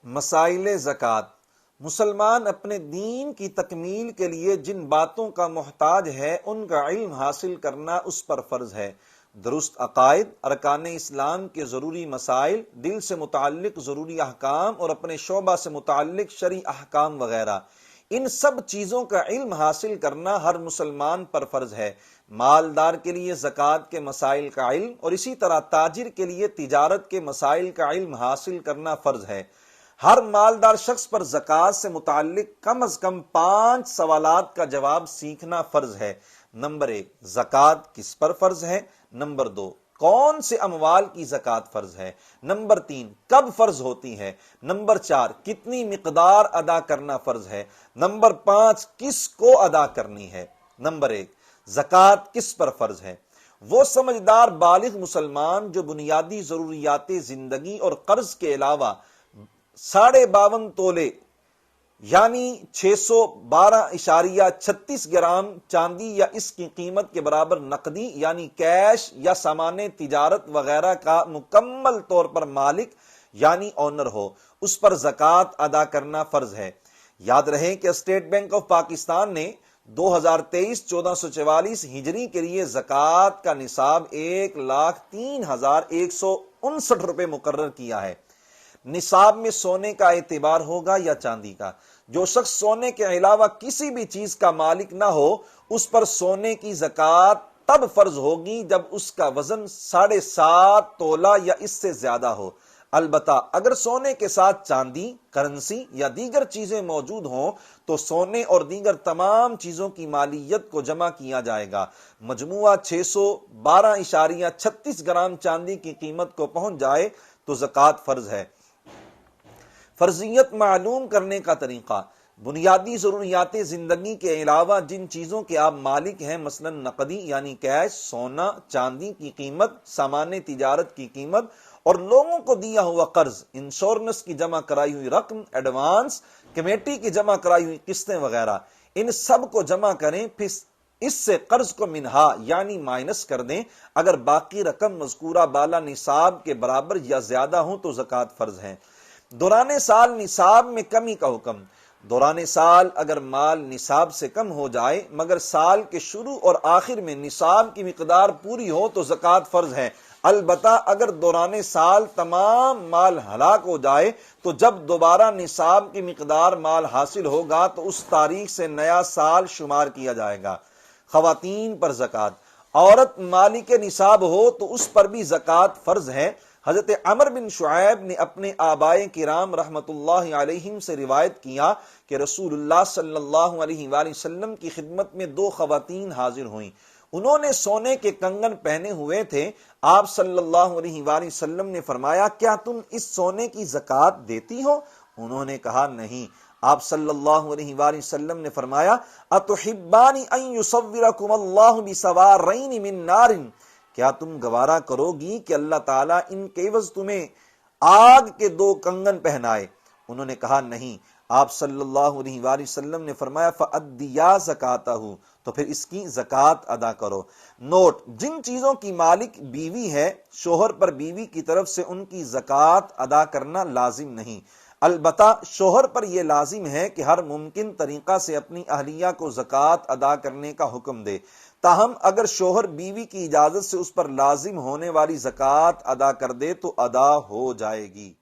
مسائل زکوٰۃ۔ مسلمان اپنے دین کی تکمیل کے لیے جن باتوں کا محتاج ہے ان کا علم حاصل کرنا اس پر فرض ہے۔ درست عقائد، ارکان اسلام کے ضروری مسائل، دل سے متعلق ضروری احکام اور اپنے شعبہ سے متعلق شرعی احکام وغیرہ، ان سب چیزوں کا علم حاصل کرنا ہر مسلمان پر فرض ہے۔ مالدار کے لیے زکوٰۃ کے مسائل کا علم اور اسی طرح تاجر کے لیے تجارت کے مسائل کا علم حاصل کرنا فرض ہے۔ ہر مالدار شخص پر زکوٰۃ سے متعلق کم از کم 5 سوالات کا جواب سیکھنا فرض ہے۔ نمبر 1، زکوٰۃ کس پر فرض ہے؟ نمبر 2، کون سے اموال کی زکوٰۃ فرض ہے؟ نمبر 3، کب فرض ہوتی ہے؟ نمبر 4، کتنی مقدار ادا کرنا فرض ہے؟ نمبر 5، کس کو ادا کرنی ہے؟ نمبر 1، زکوٰۃ کس پر فرض ہے؟ وہ سمجھدار بالغ مسلمان جو بنیادی ضروریات زندگی اور قرض کے علاوہ 52.5 تولے یعنی 612.36 گرام چاندی یا اس کی قیمت کے برابر نقدی یعنی کیش یا سامان تجارت وغیرہ کا مکمل طور پر مالک یعنی اونر ہو، اس پر زکوٰۃ ادا کرنا فرض ہے۔ یاد رہے کہ اسٹیٹ بینک آف پاکستان نے 2023-1444 ہجری کے لیے زکوٰۃ کا نصاب 1,03,159 روپے مقرر کیا ہے۔ نصاب میں سونے کا اعتبار ہوگا یا چاندی کا؟ جو شخص سونے کے علاوہ کسی بھی چیز کا مالک نہ ہو اس پر سونے کی زکوٰۃ تب فرض ہوگی جب اس کا وزن 7.5 تولہ یا اس سے زیادہ ہو۔ البتہ اگر سونے کے ساتھ چاندی، کرنسی یا دیگر چیزیں موجود ہوں تو سونے اور دیگر تمام چیزوں کی مالیت کو جمع کیا جائے گا۔ مجموعہ 612.36 گرام چاندی کی قیمت کو پہنچ جائے تو زکوٰۃ فرض ہے۔ فرضیت معلوم کرنے کا طریقہ: بنیادی ضروریات زندگی کے علاوہ جن چیزوں کے آپ مالک ہیں، مثلا نقدی یعنی کیش، سونا، چاندی کی قیمت، سامان تجارت کی قیمت اور لوگوں کو دیا ہوا قرض، انشورنس کی جمع کرائی ہوئی رقم، ایڈوانس، کمیٹی کی جمع کرائی ہوئی قسطیں وغیرہ، ان سب کو جمع کریں، پھر اس سے قرض کو منہا یعنی مائنس کر دیں۔ اگر باقی رقم مذکورہ بالا نصاب کے برابر یا زیادہ ہوں تو زکوٰۃ فرض ہے۔ دوران سال نصاب میں کمی کا حکم: دوران سال اگر مال نصاب سے کم ہو جائے مگر سال کے شروع اور آخر میں نصاب کی مقدار پوری ہو تو زکوٰۃ فرض ہے۔ البتہ اگر دوران سال تمام مال ہلاک ہو جائے تو جب دوبارہ نصاب کی مقدار مال حاصل ہوگا تو اس تاریخ سے نیا سال شمار کیا جائے گا۔ خواتین پر زکوٰۃ: عورت مالک نصاب ہو تو اس پر بھی زکوٰۃ فرض ہے۔ حضرت عمر بن شعیب نے اپنے آبائے کرام رحمت اللہ علیہم سے روایت کیا کہ رسول اللہ صلی اللہ علیہ وآلہ وسلم کی خدمت میں 2 خواتین حاضر ہوئیں۔ انہوں نے سونے کے کنگن پہنے ہوئے تھے۔ آپ صلی اللہ علیہ وآلہ وسلم نے فرمایا، کیا تم اس سونے کی زکوٰۃ دیتی ہو؟ انہوں نے کہا نہیں۔ آپ صلی اللہ علیہ وآلہ وسلم نے فرمایا، اتحبان ان یصورکم اللہ بسوارین من نار، کیا تم گوارا کرو گی کہ اللہ تعالیٰ ان کے عوض تمہیں آگ کے 2 کنگن پہنائے؟ انہوں نے کہا نہیں۔ آپ صلی اللہ علیہ وآلہ وسلم نے فرمایا، فَأَدِّيَا زَكَاتَهُ، تو پھر اس کی زکوٰۃ ادا کرو۔ نوٹ: جن چیزوں کی مالک بیوی ہے، شوہر پر بیوی کی طرف سے ان کی زکوٰۃ ادا کرنا لازم نہیں۔ البتہ شوہر پر یہ لازم ہے کہ ہر ممکن طریقہ سے اپنی اہلیہ کو زکوٰۃ ادا کرنے کا حکم دے۔ تاہم اگر شوہر بیوی کی اجازت سے اس پر لازم ہونے والی زکوٰۃ ادا کر دے تو ادا ہو جائے گی۔